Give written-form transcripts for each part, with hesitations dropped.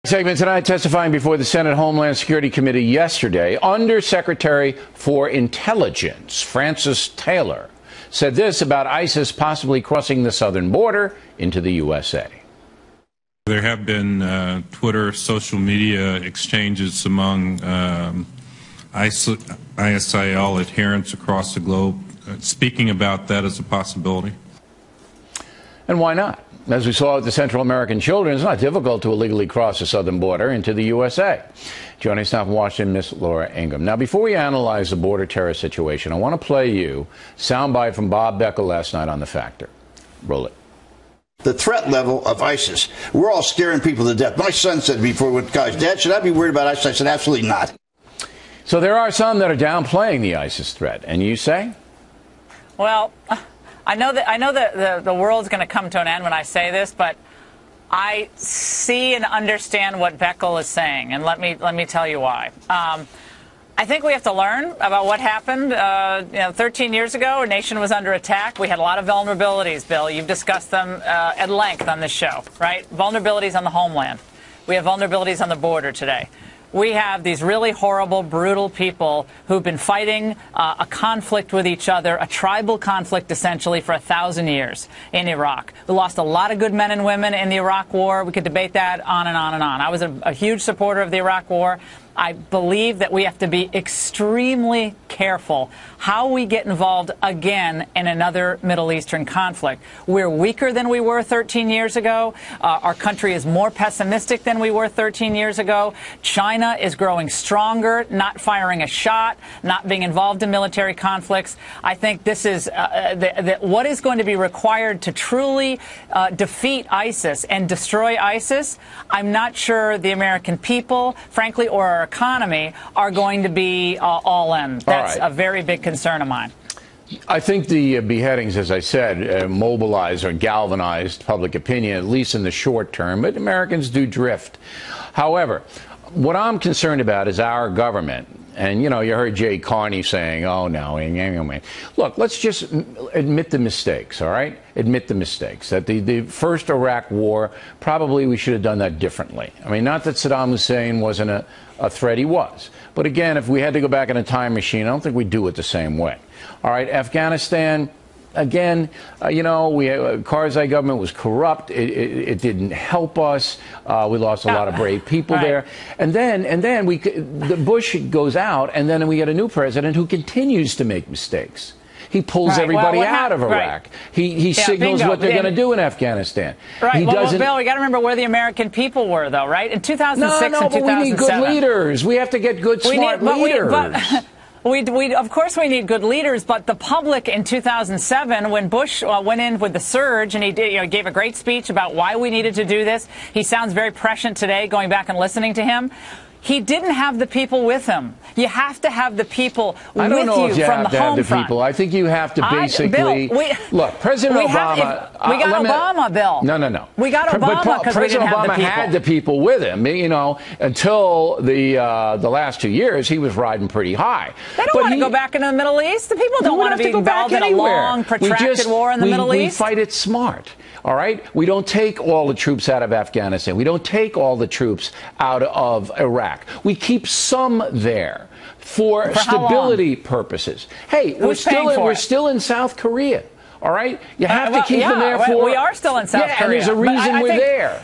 Segment tonight, testifying before the Senate Homeland Security Committee yesterday, Undersecretary for Intelligence Francis Taylor said this about ISIS possibly crossing the southern border into the USA. There have been Twitter, social media exchanges among ISIL adherents across the globe speaking about that as a possibility. And why not? As we saw with the Central American children, it's not difficult to illegally cross the southern border into the USA. Joining us now from Washington, Miss Laura Ingraham. Now, before we analyze the border terror situation, I want to play you soundbite from Bob Beckel last night on The Factor. Roll it. The threat level of ISIS. We're all scaring people to death. My son said to me before he went to college, Dad, should I be worried about ISIS? I said, absolutely not. So there are some that are downplaying the ISIS threat. And you say? Well, I know that the world's going to come to an end when I say this, but I see and understand what Beckel is saying, and let me tell you why. I think we have to learn about what happened. 13 years ago, our nation was under attack. We had a lot of vulnerabilities, Bill. You've discussed them at length on this show, right? Vulnerabilities on the homeland. We have vulnerabilities on the border today. We have these really horrible, brutal people who've been fighting a conflict with each other, a tribal conflict, essentially, for 1,000 years in Iraq. We lost a lot of good men and women in the Iraq War. We could debate that on and on and on. I was a huge supporter of the Iraq War. I believe that we have to be extremely careful how we get involved again in another Middle Eastern conflict. We're weaker than we were 13 years ago. Our country is more pessimistic than we were 13 years ago. China is growing stronger, not firing a shot, not being involved in military conflicts. I think this is what is going to be required to truly defeat ISIS and destroy ISIS. I'm not sure the American people, frankly, or our economy are going to be all in. That's a very big concern of mine. I think the beheadings, as I said, mobilized or galvanized public opinion, at least in the short term, but Americans do drift. However, what I'm concerned about is our government. And, you heard Jay Carney saying, oh, no. Look, let's just admit the mistakes, all right? Admit the mistakes. That the first Iraq war, probably we should have done that differently. I mean, not that Saddam Hussein wasn't a threat. He was. But, again, if we had to go back in a time machine, I don't think we'd do it the same way. All right, Afghanistan. Again, Karzai government was corrupt. It didn't help us. We lost a lot of brave people there. And then the Bush goes out, and then we get a new president who continues to make mistakes. He pulls everybody out of Iraq. He signals what they're going to do in Afghanistan. Right. Well, Bill, we got to remember where the American people were, though, right? In 2006 and 2007. But we need good leaders. We have to get good, smart leaders. Of course we need good leaders, but the public in 2007, when Bush went in with the surge, and he gave a great speech about why we needed to do this. He sounds very prescient today, going back and listening to him. He didn't have the people with him. You have to have the people with you from the home front. I don't know if you have to have the people. I think you have to basically... Look, President Obama... We got Obama, Bill. No. We got Obama because we didn't have the people. President Obama had the people with him, until the last 2 years. He was riding pretty high. They don't want to go back into the Middle East. The people don't want to be involved in a long, protracted war in the Middle East. We fight it smart. All right? We don't take all the troops out of Afghanistan. We don't take all the troops out of Iraq. We keep some there for stability purposes. Hey, we're still in South Korea. All right? You have to keep them there for... We are still in South Korea. And there's a reason we're there.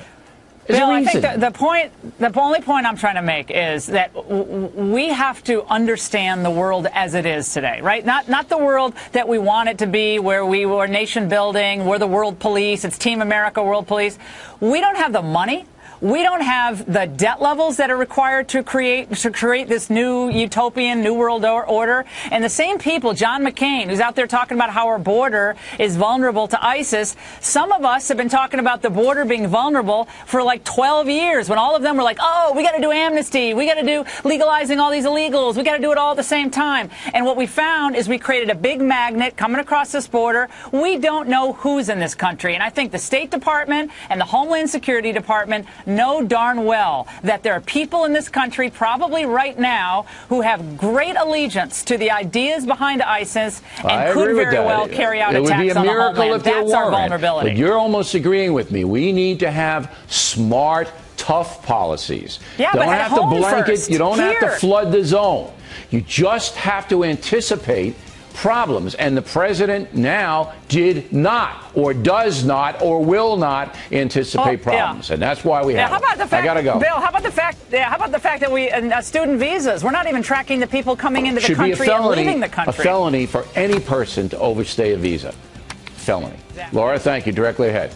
Bill, I think the only point I'm trying to make is that we have to understand the world as it is today, right? Not the world that we want it to be, where we were nation building, we're the world police, it's Team America World Police. We don't have the money. We don't have the debt levels that are required to create this new utopian, new world order. And the same people, John McCain, who's out there talking about how our border is vulnerable to ISIS, some of us have been talking about the border being vulnerable for like 12 years, when all of them were like, oh, we got to do amnesty, we got to do legalizing all these illegals, we got to do it all at the same time. And what we found is we created a big magnet coming across this border. We don't know who's in this country. And I think the State Department and the Homeland Security Department know darn well that there are people in this country, probably right now, who have great allegiance to the ideas behind ISIS and could very well carry out attacks on the homeland. It would be a miracle if there weren't. That's our vulnerability. But you're almost agreeing with me. We need to have smart tough policies. Yeah, don't but at have to home blanket. first. You don't have to Here. flood the zone. You just have to anticipate problems. And the president now did not, or does not, or will not anticipate problems. And that's why we have. How about the fact, I gotta go. Bill? How about the fact? How about the fact that we student visas? We're not even tracking the people coming into the Should be a country felony, and leaving the country. A felony for any person to overstay a visa. Felony. Exactly. Laura, thank you. Directly ahead.